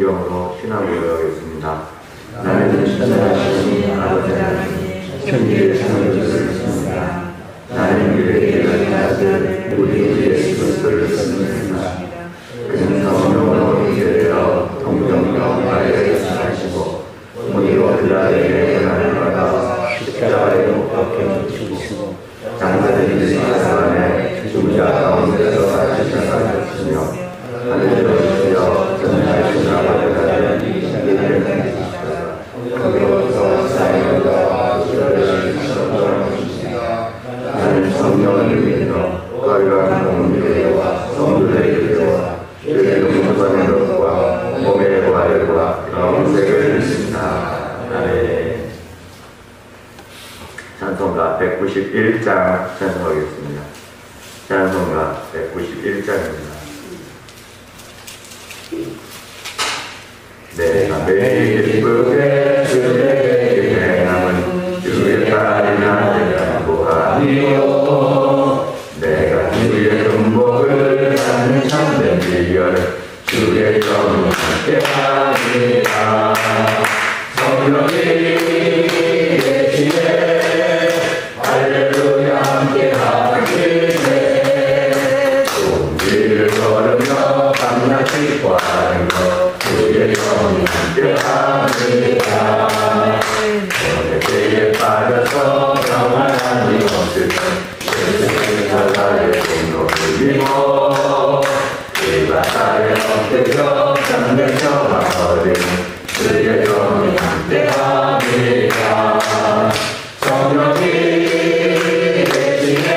영으로 신앙을 하겠습니다. 나는 신하신 아버지 하나님 천지의 창조주를 믿습니다. 나는 그의 예정의 아들 우리 예수 그리스도를 믿습니다. 그는 성령으로 잉태되어 동정녀 마리아에서 나시고 본디오 빌라도에게 고난을 받아 십자가에 못 박혀 죽으시고 장사들이 사사간에 죽은 자 가운데서 다시 살아나셨으며 하늘로 오시어 전능하신 아버지 하나님 이제는 거기로부터 사역과 주를 주시옵소서. 나는 성령을 믿어 거룩한 공의와 성도의 교회와 죄를 용서받는 것과 몸의 부활과 영생을 믿습니다. 아멘. 찬송가 191장 찬송하겠습니다. 찬송가 191장입니다. 내가 매일 기쁘게 주의 행함은 주의 딸이나 내가 보하니요. 내가 주의 음복을 하는 참된 비결 주의 영을 함께하리라. 성령이 계시네 할렐루야 함께하시네. 종기를 걸으며 밤낮이 구하는 것 주의 영이 함께하리라. 너의 죄에 빠져서 평안한 이 없을 때 예수의 나라의 공로를 입어 이 바다에 엎드려 잠들셔와 버린 주의 영이 함께하리라. 성령이 계시네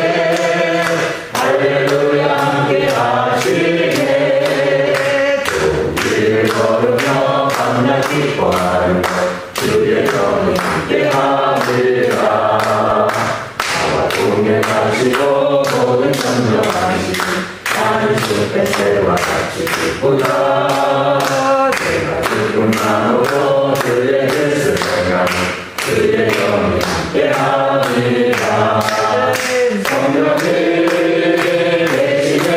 할렐루야 함께하시네. 종기를 걸으며 밤낮이 구하는 것 주의 영이 함께하리라. 나와 동행하시고 모든 점령하시고 나는 숲의 새와 같이 기쁘다. 내가 죽음 나누고 주의 뜻을 행하니 주의 영이 함께하리라. 성령이 계시네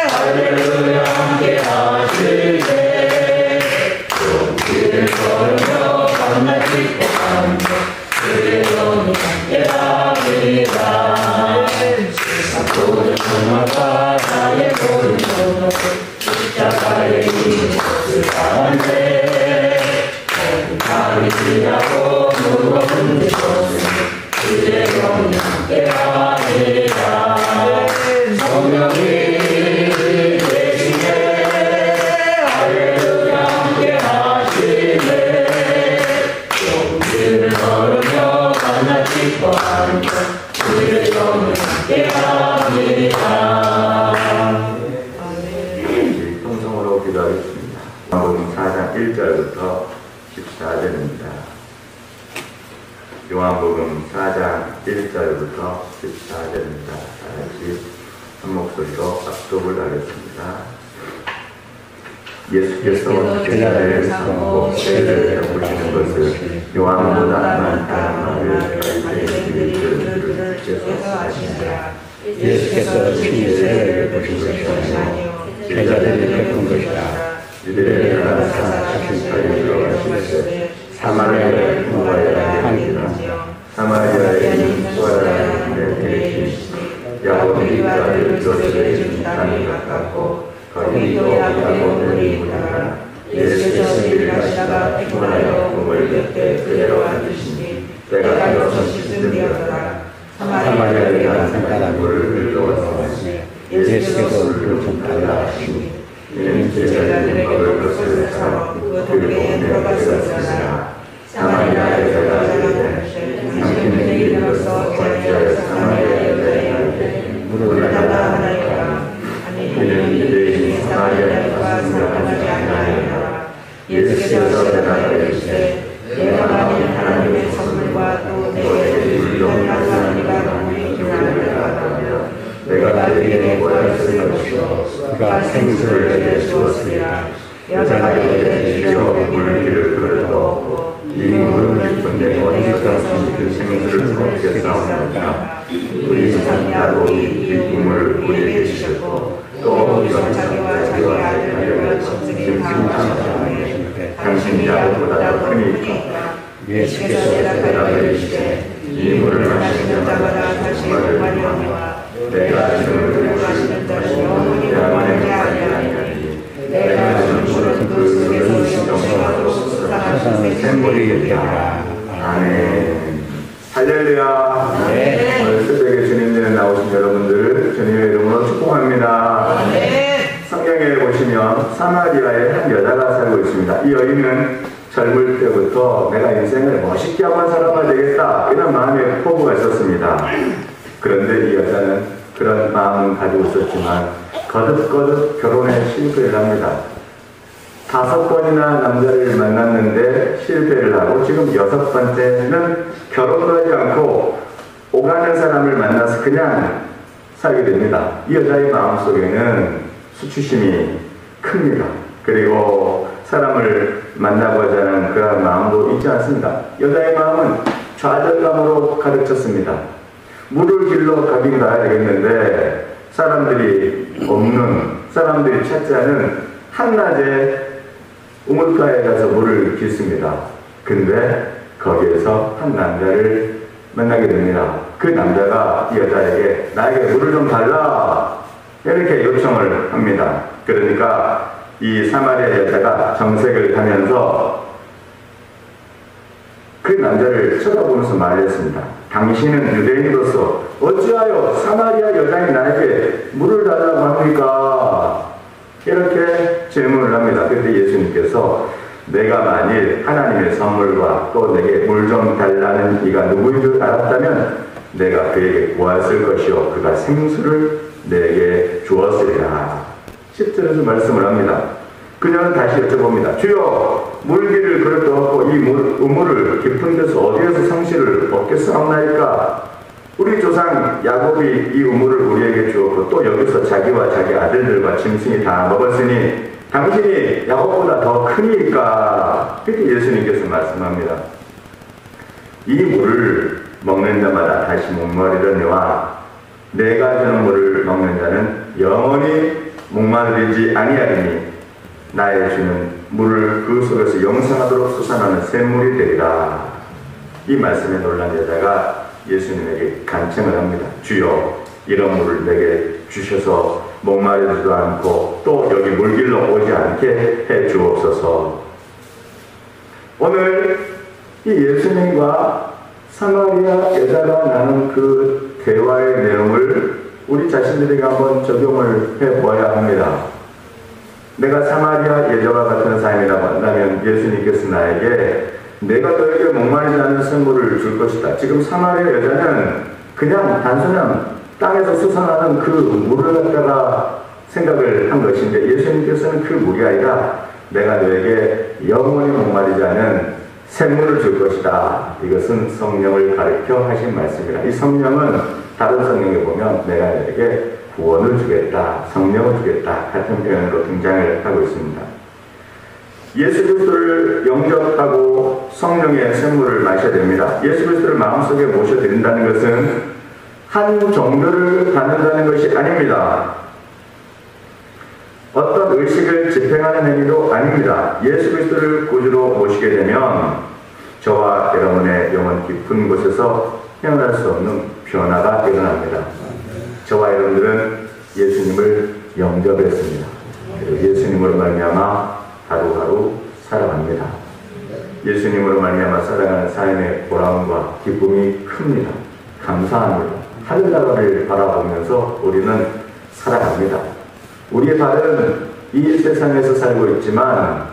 할렐루야 함께하시네. 종기를 걸으며 밤낮이 구하는 것 주의 영이 함께하리라. 세상 모든 종말과 나의 모든 종말 십자가의 이 것을 다한데 모든 밤이 지나고 무거운 것은 주의 영이 함께하리라. 성령이 계시네 할렐루야 함께하시네. 종기를 걸으며 밤낮이 구하는 것 주의 영이 함께하리라. 통성으로 기도하겠습니다. 요한복음 4장 1절부터 14절입니다. 요한복음 4장 1절부터 14절입니다. 다같이 한 목소리로 합독을 하겠습니다. 예수께서 제자를 삼고 세례를 베푸시는 것을 요한보다 많다는 말을 가르치시는 줄을 주께서 아시니라. 예수께서 친히 세례를 베푸신 것이 아니요 제자들이 베푼 것이라. 유대인을 나타나신 자리에 들어가시되 사마리아의 누가야에 이르니라. 사마리아의 누가야에 계신 야곱의 아들 요셉의 땅이 가깝고 거기도 야곱의 문이라. 예수께서 길을 가시다가 피곤하여 꿈을 깼되 그대로 앉으시니 때가 되어서 씻음 되었더라. 사마리아에 가는 사람을 불러왔으니 예수께서 물을 좀 달라 하시니 이는 제자들에게 먹을 것을 사러 그 동네에 들어갔었으나 사마리아에 들어가시되 당신에게 이르러서 어찌하여 사마리아에 들어가는데 물을 달라 하나이까. 이는 유대인이 사마리아인과 상관하지 아니하리라. 예수께서 대답하시되 내가 받은 하나님의 선물과 또 내게 물론 하나님과 너무히 기나리라. 내가 그에게 보였을 것이요 그가 생수를 내게 주었으리라. 여자가 이르되 주여 물기를 그릇도 이 물은 깊은데 어디서까지 그 생수를 먹겠사옵니까. 우리 산자도 이 꿈을 우리에게 주셨고 또 자기와 자기 아들을 짐승이 다 하시되 당신이 아들보다 더 크니까 예수께서 대답하여 이르시되 이 물을 마시는 자마다 다시 목마르니와 내가 주는 물을 마시는 자는 영원히 목마르지 아니하리니 내가 주는 물은 그 속에서 영생하도록 솟아나는 샘물이 되리라. 아멘. 할렐루야. 네. 오늘 새벽에 주님께 나오신 여러분들 주님의 이름으로 축복합니다. 네. 성경에 보시면 사마리아에 한 여자가 살고 있습니다. 이 여인은 젊을 때부터 내가 인생을 멋있게 한번 살아봐야 되겠다 이런 마음의 포부가 있었습니다. 그런데 이 여자는 그런 마음은 가지고 있었지만 거듭거듭 결혼에 실패를 합니다. 5번이나 남자를 만났는데 실패를 하고 지금 6번째는 결혼도 하지 않고 오가는 사람을 만나서 그냥 살게 됩니다. 이 여자의 마음속에는 수치심이 큽니다. 그리고 사람을 만나고자 하는 그런 마음도 있지 않습니다. 여자의 마음은 좌절감으로 가득 찼습니다. 물을 길러 가긴 가야 되겠는데 사람들이 없는, 사람들이 찾지 않은 한낮에 우물가에 가서 물을 깃습니다. 근데 거기에서 한 남자를 만나게 됩니다. 그 남자가 이 여자에게 나에게 물을 좀 달라 이렇게 요청을 합니다. 그러니까 이 사마리아 여자가 정색을 하면서 그 남자를 쳐다보면서 말했습니다. 당신은 유대인으로서 어찌하여 사마리아 여자인 나에게 물을 달라고 합니까? 이렇게 질문을 합니다. 그런데 예수님께서 내가 만일 하나님의 선물과 또 내게 물 좀 달라는 이가 누구인 줄 알았다면 내가 그에게 구했을 것이요 그가 생수를 내게 주었으리라. 10절에서 말씀을 합니다. 그녀는 다시 여쭤봅니다. 주여 물기를 그릇도 없고 이 우물을 깊은 데서 어디에서 성실을 얻겠사옵나이까? 우리 조상 야곱이 이 우물을 우리에게 주었고 또 여기서 자기와 자기 아들들과 짐승이 다 먹었으니 당신이 야곱보다 더 크니까. 그렇게 예수님께서 말씀합니다. 이 물을 먹는 자마다 다시 목마르려니와 내가 주는 물을 먹는 자는 영원히 목마르지 아니하리니 나의 주는 물을 그 속에서 영생하도록 솟아나는 샘물이 되리라. 이 말씀에 놀란 여자가 예수님에게 간청을 합니다. 주여 이런 물을 내게 주셔서 목마르지도 않고 또 여기 물길로 오지 않게 해 주옵소서. 오늘 이 예수님과 사마리아 여자가 나눈 그 대화의 내용을 우리 자신들에게 한번 적용을 해보아야 합니다. 내가 사마리아 여자와 같은 사람이라고 한다면 예수님께서 나에게 내가 너에게 목마르지 않는 샘물을 줄 것이다. 지금 사마리아 여자는 그냥 단순한 땅에서 솟아나는 그 물을 갖다가 생각을 한 것인데 예수님께서는 그 물이 아니라 내가 너에게 영원히 목마르지 않은 샘물을 줄 것이다. 이것은 성령을 가르쳐 하신 말씀이라. 이 성령은 다른 성경에 보면 내가 너에게 구원을 주겠다, 성령을 주겠다 같은 표현으로 등장을 하고 있습니다. 예수 그리스도를 영접하고 성령의 샘물을 마셔야 됩니다. 예수 그리스도를 마음속에 모셔드린다는 것은 한 종교를 받는다는 것이 아닙니다. 어떤 의식을 집행하는 행위도 아닙니다. 예수 그리스도를 구주로 모시게 되면 저와 여러분의 영혼 깊은 곳에서 헤어날 수 없는 변화가 일어납니다. 저와 여러분들은 예수님을 영접했습니다. 그리고 예수님으로 말미암아 하루하루 살아갑니다. 예수님으로 말미암아 살아가는 삶의 보람과 기쁨이 큽니다. 감사합니다. 하늘나라를 바라보면서 우리는 살아갑니다. 우리의 발은 이 세상에서 살고 있지만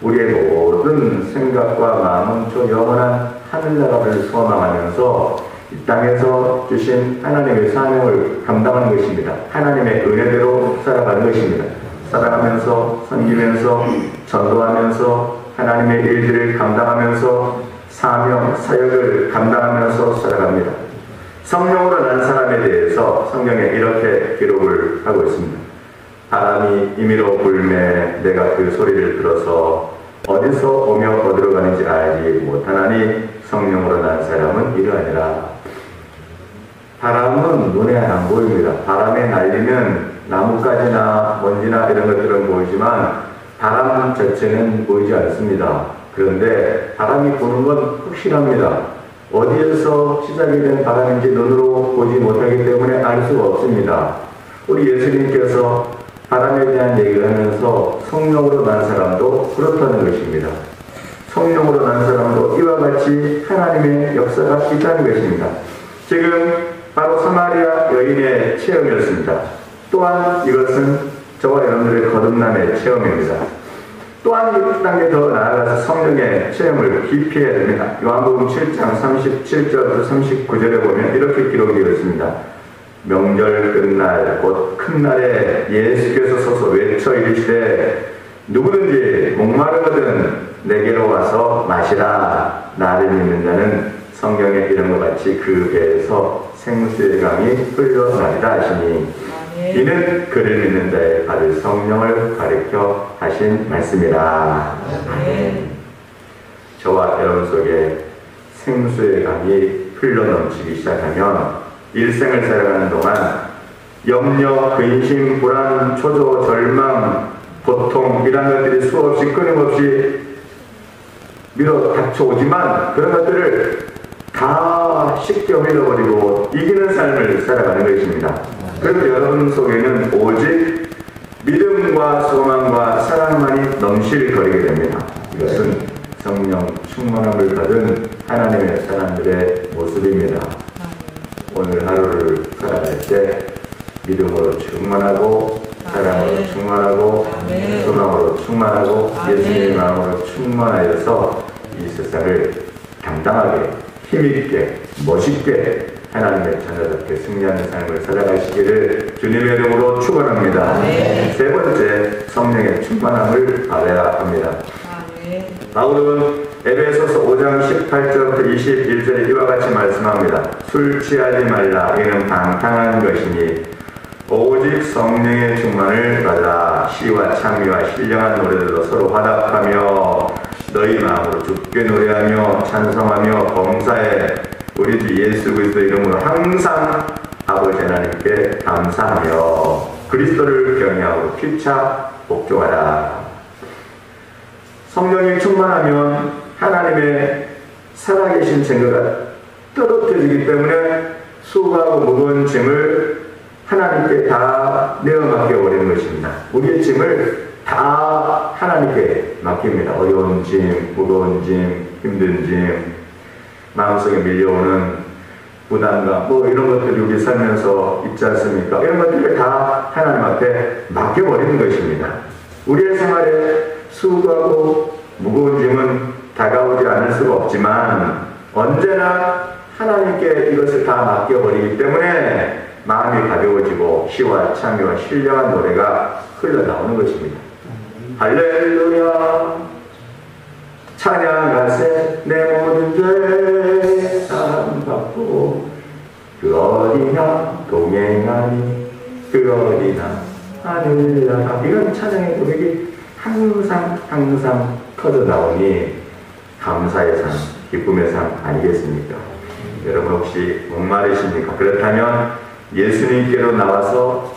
우리의 모든 생각과 마음은 저 영원한 하늘나라를 소망하면서 이 땅에서 주신 하나님의 사명을 감당하는 것입니다. 하나님의 은혜대로 살아가는 것입니다. 살아가면서 섬기면서 전도하면서 하나님의 일들을 감당하면서 사명, 사역을 감당하면서 살아갑니다. 성령으로 난 사람에 대해서 성경에 이렇게 기록을 하고 있습니다. 바람이 임의로 불매 내가 그 소리를 들어서 어디서 오며 어디로 가는지 알지 못하나니 성령으로 난 사람은 이러하니라. 바람은 눈에 안 보입니다. 바람에 날리면 나뭇가지나 먼지나 이런 것들은 보이지만 바람 자체는 보이지 않습니다. 그런데 바람이 부는 건 확실합니다. 어디에서 시작이 된 바람인지 눈으로 보지 못하기 때문에 알 수가 없습니다. 우리 예수님께서 바람에 대한 얘기를 하면서 성령으로 난 사람도 그렇다는 것입니다. 성령으로 난 사람도 이와 같이 하나님의 역사가 있다는 것입니다. 지금 바로 사마리아 여인의 체험이었습니다. 또한 이것은 저와 여러분들의 거듭남의 체험입니다. 또한 이 단계 더 나아가서 성령의 체험을 깊이 해야 됩니다. 요한복음 7장 37절부터 39절에 보면 이렇게 기록되어 있습니다. 명절 끝날 곧 큰 날에 예수께서 서서 외쳐 이르시되 누구든지 목마르거든 내게로 와서 마시라. 나를 믿는 자는 성경에 이런 것 같이 그 배에서 생수의 강이 흘러나리라 하시니 이는 그를 믿는 자의 받을 성령을 가리켜 하신 말씀이라. 저와 여러분 속에 생수의 강이 흘러넘치기 시작하면 일생을 살아가는 동안 염려, 근심, 불안, 초조, 절망, 고통 이런 것들이 수없이 끊임없이 밀어 닥쳐오지만 그런 것들을 다 쉽게 흘려버리고 이기는 삶을 살아가는 것입니다. 그래서 여러분 속에는 오직 믿음과 소망과 사랑만이 넘실거리게 됩니다. 이것은 성령 충만함을 받은 하나님의 사람들의 모습입니다. 오늘 하루를 살아갈 때 믿음으로 충만하고 사랑으로 충만하고 소망으로 충만하고 예수님의 마음으로 충만하여서 이 세상을 당당하게 힘있게 멋있게 하나님의 자녀답게 승리하는 삶을 살아가시기를 주님의 이름으로 축원합니다. 세 번째, 성령의 충만함을 받아야 합니다. 바울은 에베소서 5장 18절부터 21절에 이와 같이 말씀합니다. 술 취하지 말라. 이는 방탕한 것이니 오직 성령의 충만을 받아 시와 찬미와 신령한 노래들로 서로 화답하며 너희 마음으로 주께 노래하며 찬송하며 범사에 우리 주 예수 그리스도 이름으로 항상 아버지 하나님께 감사하며 그리스도를 경외하고 피차 복종하라. 성령이 충만하면 하나님의 살아계신 증거가 떨어뜨리기 때문에 수고하고 무거운 짐을 하나님께 다 내어 맡겨버리는 것입니다. 우리의 짐을 다 하나님께 맡깁니다. 어려운 짐, 무거운 짐, 힘든 짐, 마음속에 밀려오는 부담감, 이런 것들이 우리 살면서 있지 않습니까? 이런 것들을 다 하나님 앞에 맡겨버리는 것입니다. 우리의 생활에 수고하고 무거운 짐은 다가오지 않을 수가 없지만 언제나 하나님께 이것을 다 맡겨버리기 때문에 마음이 가벼워지고 시와 찬미와 신령한 노래가 흘러나오는 것입니다. 할렐루야 찬양하세 내 모든 죄 사함받고 그 어디나 동행하니 그 어디나 하늘나라. 이런 찬양의 고백이 항상 터져나오니 감사의 삶, 기쁨의 삶 아니겠습니까? 여러분 혹시 목마르십니까? 그렇다면 예수님께로 나와서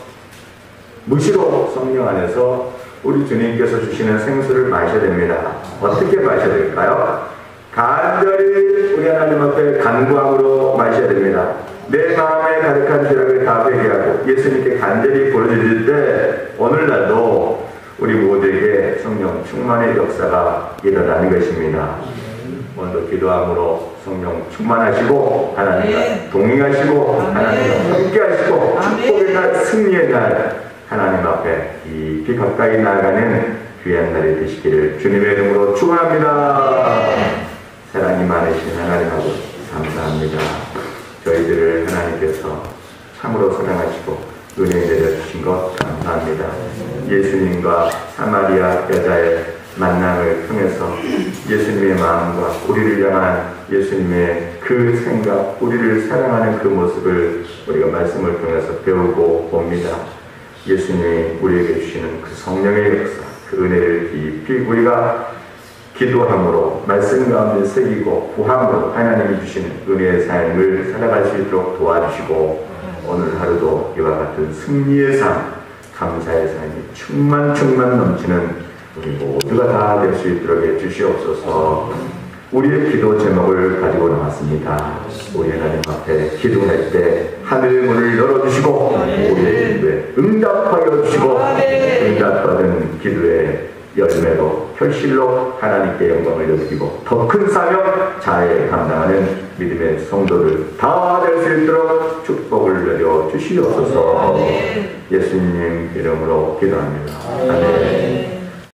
무시로 성령 안에서 우리 주님께서 주시는 생수를 마셔야 됩니다. 어떻게 마셔야 될까요? 간절히 우리 하나님 앞에 간구함으로 마셔야 됩니다. 내 마음에 가득한 죄악을 다 회개하고 예수님께 간절히 부르짖을 때 오늘날도 우리 모두에게 성령 충만의 역사가 일어나는 것입니다. 오늘도 기도함으로 성령 충만하시고 하나님과 동행하시고 하나님과 함께하시고 축복의 날, 승리의 날 하나님 앞에 깊이 가까이 나아가는 귀한 날이 되시기를 주님의 이름으로 축원합니다. 사랑이 많으신 하나님하고 감사합니다. 저희들을 하나님께서 참으로 사랑하시고 은혜 내려주신 것 감사합니다. 예수님과 사마리아 여자의 만남을 통해서 예수님의 마음과 우리를 향한 예수님의 그 생각, 우리를 사랑하는 그 모습을 우리가 말씀을 통해서 배우고 봅니다. 예수님이 우리에게 주시는 그 성령의 역사, 그 은혜를 깊이 우리가 기도함으로 말씀 가운데 새기고 구함으로 하나님이 주시는 은혜의 삶을 살아갈 수 있도록 도와주시고 오늘 하루도 이와 같은 승리의 삶, 감사의 삶이 충만 넘치는 우리 모두가 다 될 수 있도록 해주시옵소서. 우리의 기도 제목을 가지고 나왔습니다. 우리 하나님 앞에 기도할 때 하늘 문을 열어주시고 우리의 기도에 응답하여 주시고 응답받은 기도의 열매로 결실로 하나님께 영광을 드리고 더 큰 사명 잘 감당하는 믿음의 성도들 다 될 수 있도록 축복을 내려 주시옵소서. 예수님 이름으로 기도합니다. 아멘.